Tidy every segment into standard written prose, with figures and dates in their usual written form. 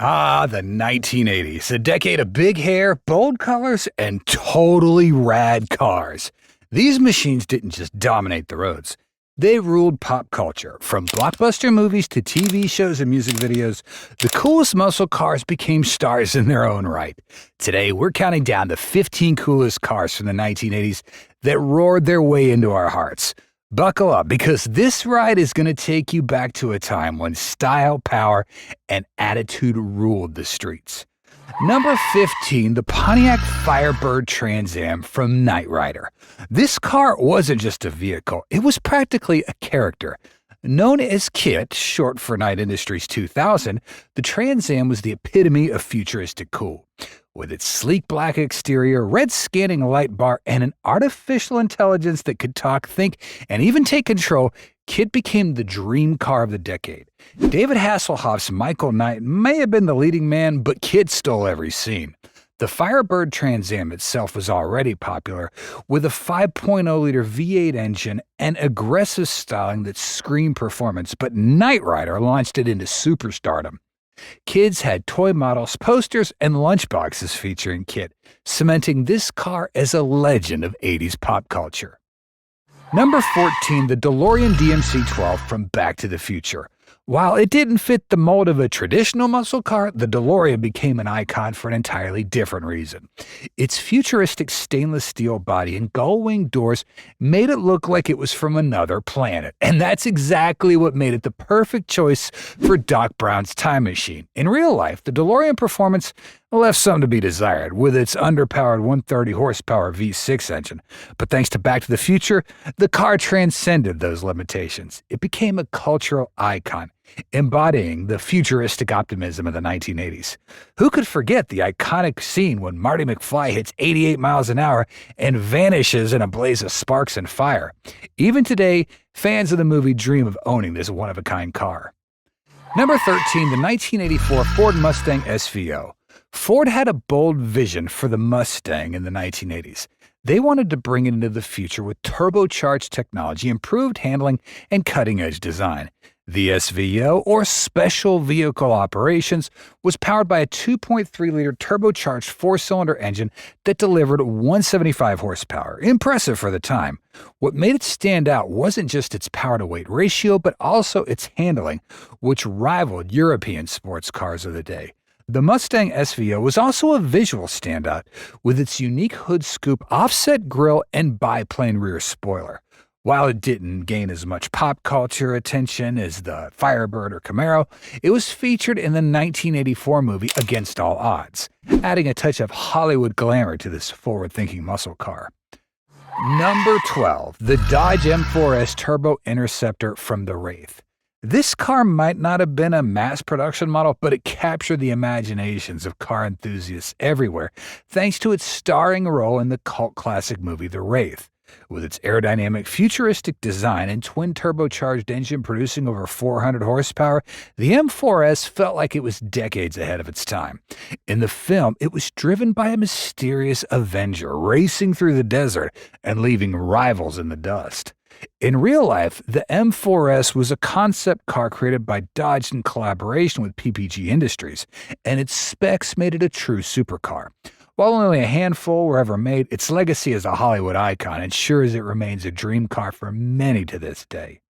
Ah, the 1980s, a decade of big hair, bold colors, and totally rad cars. These machines didn't just dominate the roads. They ruled pop culture. From blockbuster movies to TV shows and music videos, the coolest muscle cars became stars in their own right. Today, we're counting down the 15 coolest cars from the 1980s that roared their way into our hearts. Buckle up, because this ride is going to take you back to a time when style, power, and attitude ruled the streets. Number 15, the Pontiac Firebird Trans Am from Knight Rider. This car wasn't just a vehicle, it was practically a character. Known as KITT, short for Knight Industries 2000, the Trans Am was the epitome of futuristic cool. With its sleek black exterior, red scanning light bar, and an artificial intelligence that could talk, think, and even take control, KITT became the dream car of the decade. David Hasselhoff's Michael Knight may have been the leading man, but KITT stole every scene. The Firebird Trans Am itself was already popular, with a 5.0-liter V8 engine and aggressive styling that screamed performance, but Knight Rider launched it into superstardom. Kids had toy models, posters, and lunchboxes featuring KITT, cementing this car as a legend of 80s pop culture. Number 14, the DeLorean DMC-12 from Back to the Future. While it didn't fit the mold of a traditional muscle car, the DeLorean became an icon for an entirely different reason. Its futuristic stainless steel body and gull-wing doors made it look like it was from another planet, and that's exactly what made it the perfect choice for Doc Brown's time machine. In real life, the DeLorean performance left some to be desired with its underpowered 130 horsepower V6 engine, but thanks to Back to the Future, the car transcended those limitations. It became a cultural icon, embodying the futuristic optimism of the 1980s. Who could forget the iconic scene when Marty McFly hits 88 miles an hour and vanishes in a blaze of sparks and fire? Even today, fans of the movie dream of owning this one-of-a-kind car. Number 13, the 1984 Ford Mustang SVO. Ford had a bold vision for the Mustang in the 1980s. They wanted to bring it into the future with turbocharged technology, improved handling, and cutting-edge design. The SVO, or Special Vehicle Operations, was powered by a 2.3-liter turbocharged four-cylinder engine that delivered 175 horsepower. Impressive for the time. What made it stand out wasn't just its power-to-weight ratio, but also its handling, which rivaled European sports cars of the day. The Mustang SVO was also a visual standout, with its unique hood scoop, offset grille, and biplane rear spoiler. While it didn't gain as much pop culture attention as the Firebird or Camaro, it was featured in the 1984 movie Against All Odds, adding a touch of Hollywood glamour to this forward-thinking muscle car. Number 12, the Dodge M4S Turbo Interceptor from the Wraith. This car might not have been a mass production model, but it captured the imaginations of car enthusiasts everywhere, thanks to its starring role in the cult classic movie The Wraith. With its aerodynamic, futuristic design and twin-turbocharged engine producing over 400 horsepower, the M4S felt like it was decades ahead of its time. In the film, it was driven by a mysterious Avenger racing through the desert and leaving rivals in the dust. In real life, the M4S was a concept car created by Dodge in collaboration with PPG Industries, and its specs made it a true supercar. While only a handful were ever made, its legacy as a Hollywood icon ensures it remains a dream car for many to this day.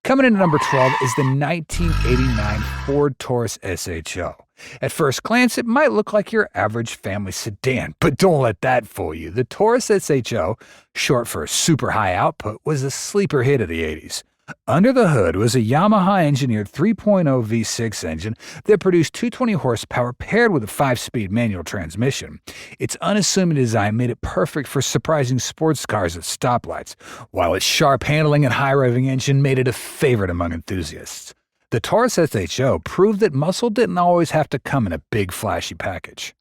Coming in at number 12 is the 1989 Ford Taurus SHO. At first glance, it might look like your average family sedan, but don't let that fool you. The Taurus SHO, short for super high output, was a sleeper hit of the 80s. Under the hood was a Yamaha-engineered 3.0 V6 engine that produced 220 horsepower paired with a 5-speed manual transmission. Its unassuming design made it perfect for surprising sports cars at stoplights, while its sharp handling and high-revving engine made it a favorite among enthusiasts. The Taurus SHO proved that muscle didn't always have to come in a big, flashy package.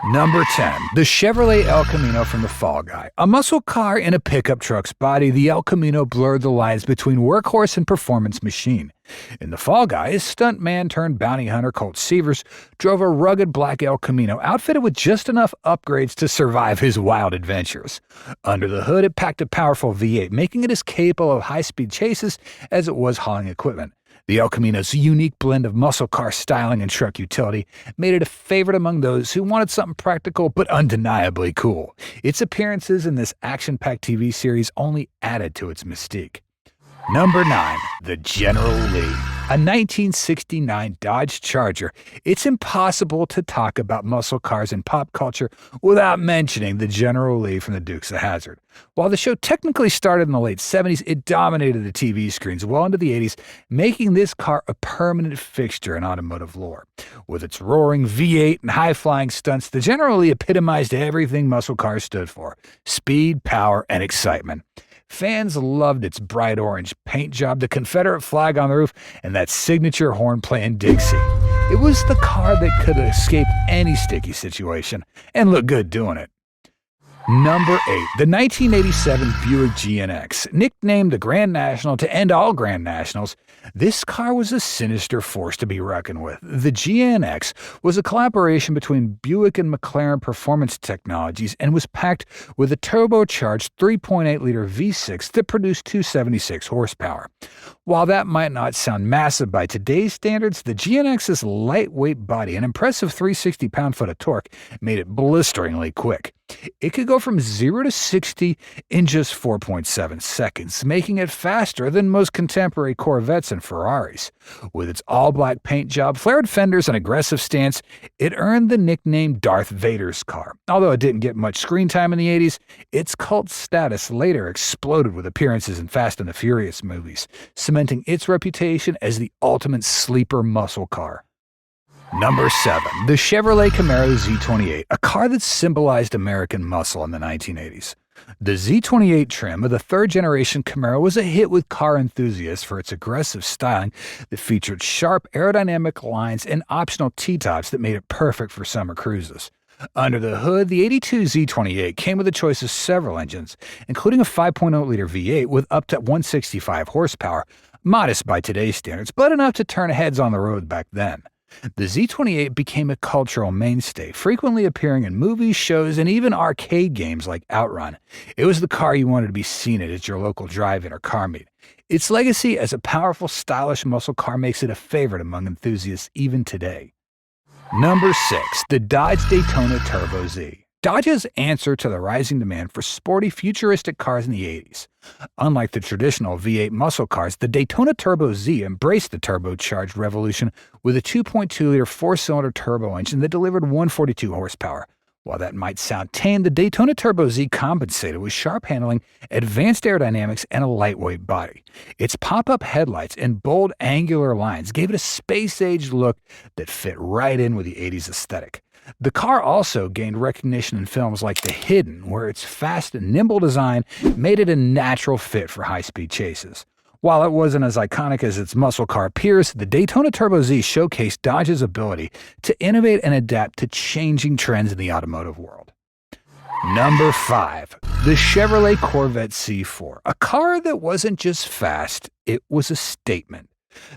Number 10, the Chevrolet El Camino from the Fall Guy. A muscle car in a pickup truck's body, the El Camino blurred the lines between workhorse and performance machine. In The Fall Guy, his stuntman turned bounty hunter Colt Seavers drove a rugged black El Camino outfitted with just enough upgrades to survive his wild adventures. Under the hood, it packed a powerful V8, making it as capable of high-speed chases as it was hauling equipment. The El Camino's unique blend of muscle car styling and truck utility made it a favorite among those who wanted something practical but undeniably cool. Its appearances in this action-packed TV series only added to its mystique. Number 9. The General Lee. A 1969 Dodge Charger. It's impossible to talk about muscle cars in pop culture without mentioning the General Lee from the Dukes of Hazzard. While the show technically started in the late 70s, it dominated the TV screens well into the 80s, making this car a permanent fixture in automotive lore. With its roaring V8 and high-flying stunts, the General Lee epitomized everything muscle cars stood for: speed, power, and excitement. Fans loved its bright orange paint job, the Confederate flag on the roof, and that signature horn playing Dixie. It was the car that could escape any sticky situation and look good doing it. Number 8. The 1987 Buick GNX. Nicknamed the Grand National to end all Grand Nationals, this car was a sinister force to be reckoned with. The GNX was a collaboration between Buick and McLaren Performance Technologies and was packed with a turbocharged 3.8-liter V6 that produced 276 horsepower. While that might not sound massive by today's standards, the GNX's lightweight body and impressive 360 pound-foot of torque made it blisteringly quick. It could go from 0 to 60 in just 4.7 seconds, making it faster than most contemporary Corvettes and Ferraris. With its all-black paint job, flared fenders, and aggressive stance, it earned the nickname Darth Vader's car. Although it didn't get much screen time in the 80s, its cult status later exploded with appearances in Fast and the Furious movies, cementing its reputation as the ultimate sleeper muscle car. Number 7. The Chevrolet Camaro Z28, a car that symbolized American muscle in the 1980s. The Z28 trim of the third-generation Camaro was a hit with car enthusiasts for its aggressive styling that featured sharp aerodynamic lines and optional T-tops that made it perfect for summer cruises. Under the hood, the 82 Z28 came with a choice of several engines, including a 5.0-liter V8 with up to 165 horsepower, modest by today's standards, but enough to turn heads on the road back then. The Z28 became a cultural mainstay, frequently appearing in movies, shows, and even arcade games like Outrun. It was the car you wanted to be seen at your local drive-in or car meet. Its legacy as a powerful, stylish muscle car makes it a favorite among enthusiasts even today. Number 6. The Dodge Daytona Turbo Z. Dodge's answer to the rising demand for sporty, futuristic cars in the 80s. Unlike the traditional V8 muscle cars, the Daytona Turbo Z embraced the turbocharged revolution with a 2.2-liter four-cylinder turbo engine that delivered 142 horsepower. While that might sound tame, the Daytona Turbo Z compensated with sharp handling, advanced aerodynamics, and a lightweight body. Its pop-up headlights and bold angular lines gave it a space-age look that fit right in with the 80s aesthetic. The car also gained recognition in films like The Hidden, where its fast and nimble design made it a natural fit for high-speed chases. While it wasn't as iconic as its muscle car peers, the Daytona Turbo Z showcased Dodge's ability to innovate and adapt to changing trends in the automotive world. Number 5. The Chevrolet Corvette C4, a car that wasn't just fast, it was a statement.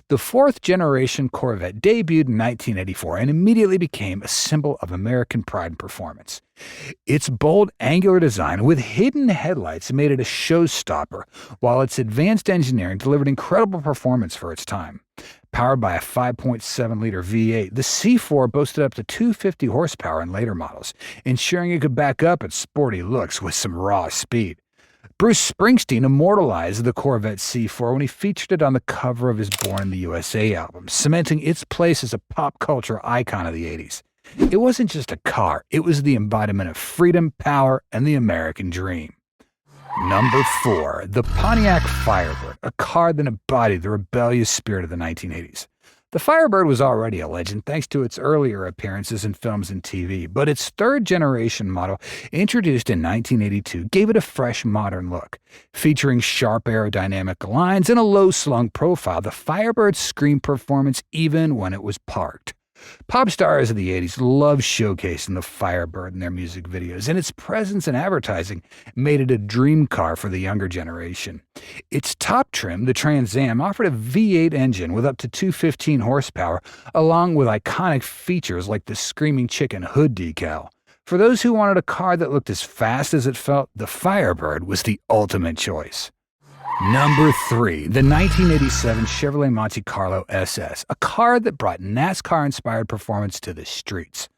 The fourth-generation Corvette debuted in 1984 and immediately became a symbol of American pride and performance. Its bold, angular design with hidden headlights made it a showstopper, while its advanced engineering delivered incredible performance for its time. Powered by a 5.7-liter V8, the C4 boasted up to 250 horsepower in later models, ensuring it could back up its sporty looks with some raw speed. Bruce Springsteen immortalized the Corvette C4 when he featured it on the cover of his Born in the USA album, cementing its place as a pop culture icon of the 80s. It wasn't just a car, it was the embodiment of freedom, power, and the American dream. Number 4. The Pontiac Firebird, a car that embodied the rebellious spirit of the 1980s. The Firebird was already a legend thanks to its earlier appearances in films and TV, but its third-generation model, introduced in 1982, gave it a fresh, modern look. Featuring sharp aerodynamic lines and a low-slung profile, the Firebird screamed performance even when it was parked. Pop stars of the 80s loved showcasing the Firebird in their music videos, and its presence in advertising made it a dream car for the younger generation. Its top trim, the Trans Am, offered a V8 engine with up to 215 horsepower, along with iconic features like the Screaming Chicken hood decal. For those who wanted a car that looked as fast as it felt, the Firebird was the ultimate choice. Number 3, the 1987 Chevrolet Monte Carlo SS, a car that brought NASCAR-inspired performance to the streets.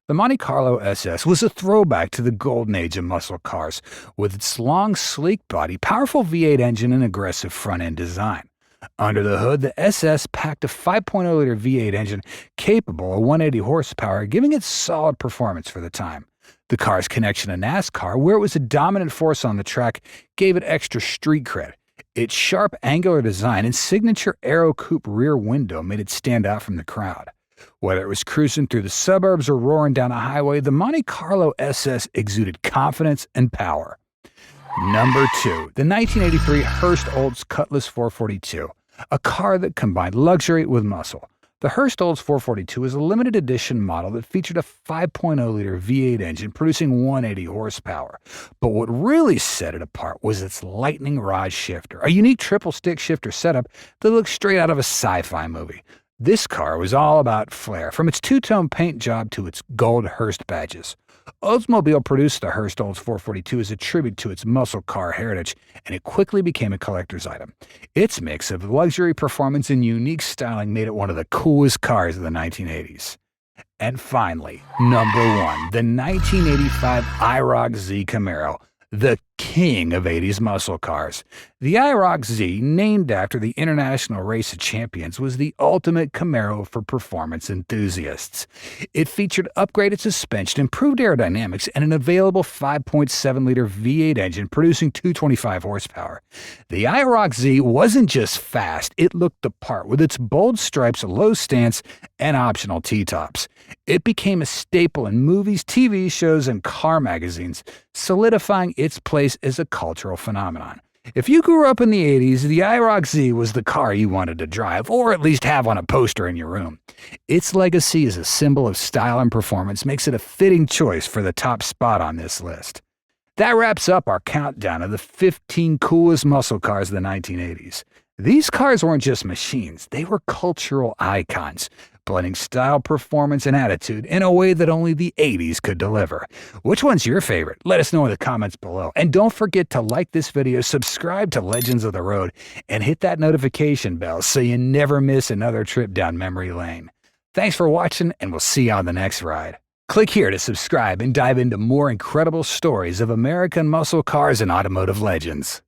The Monte Carlo SS was a throwback to the golden age of muscle cars, with its long, sleek body, powerful V8 engine, and aggressive front-end design. Under the hood, the SS packed a 5.0-liter V8 engine capable of 180 horsepower, giving it solid performance for the time. The car's connection to NASCAR, where it was a dominant force on the track, gave it extra street cred. Its sharp, angular design and signature Aero Coupe rear window made it stand out from the crowd. Whether it was cruising through the suburbs or roaring down a highway, the Monte Carlo SS exuded confidence and power. Number 2, the 1983 Hurst Olds Cutlass 442, a car that combined luxury with muscle. The Hurst Olds 442 is a limited edition model that featured a 5.0-liter V8 engine producing 180 horsepower. But what really set it apart was its lightning rod shifter, a unique triple-stick shifter setup that looked straight out of a sci-fi movie. This car was all about flair, from its two-tone paint job to its gold Hurst badges. Oldsmobile produced the Hurst Olds 442 as a tribute to its muscle car heritage, and it quickly became a collector's item. Its mix of luxury performance and unique styling made it one of the coolest cars of the 1980s. And finally, number 1, the 1985 IROC-Z Camaro, the king of 80s muscle cars. The IROC-Z, named after the International Race of Champions, was the ultimate Camaro for performance enthusiasts. It featured upgraded suspension, improved aerodynamics, and an available 5.7-liter V8 engine producing 225 horsepower. The IROC-Z wasn't just fast, it looked the part with its bold stripes, low stance, and optional T-tops. It became a staple in movies, TV shows, and car magazines, solidifying its place as a cultural phenomenon. If you grew up in the 80s, the IROC-Z was the car you wanted to drive, or at least have on a poster in your room. Its legacy as a symbol of style and performance makes it a fitting choice for the top spot on this list. That wraps up our countdown of the 15 coolest muscle cars of the 1980s. These cars weren't just machines, they were cultural icons, blending style, performance, and attitude in a way that only the 80s could deliver. Which one's your favorite? Let us know in the comments below. And don't forget to like this video, subscribe to Legends of the Road, and hit that notification bell so you never miss another trip down memory lane. Thanks for watching, and we'll see you on the next ride. Click here to subscribe and dive into more incredible stories of American muscle cars and automotive legends.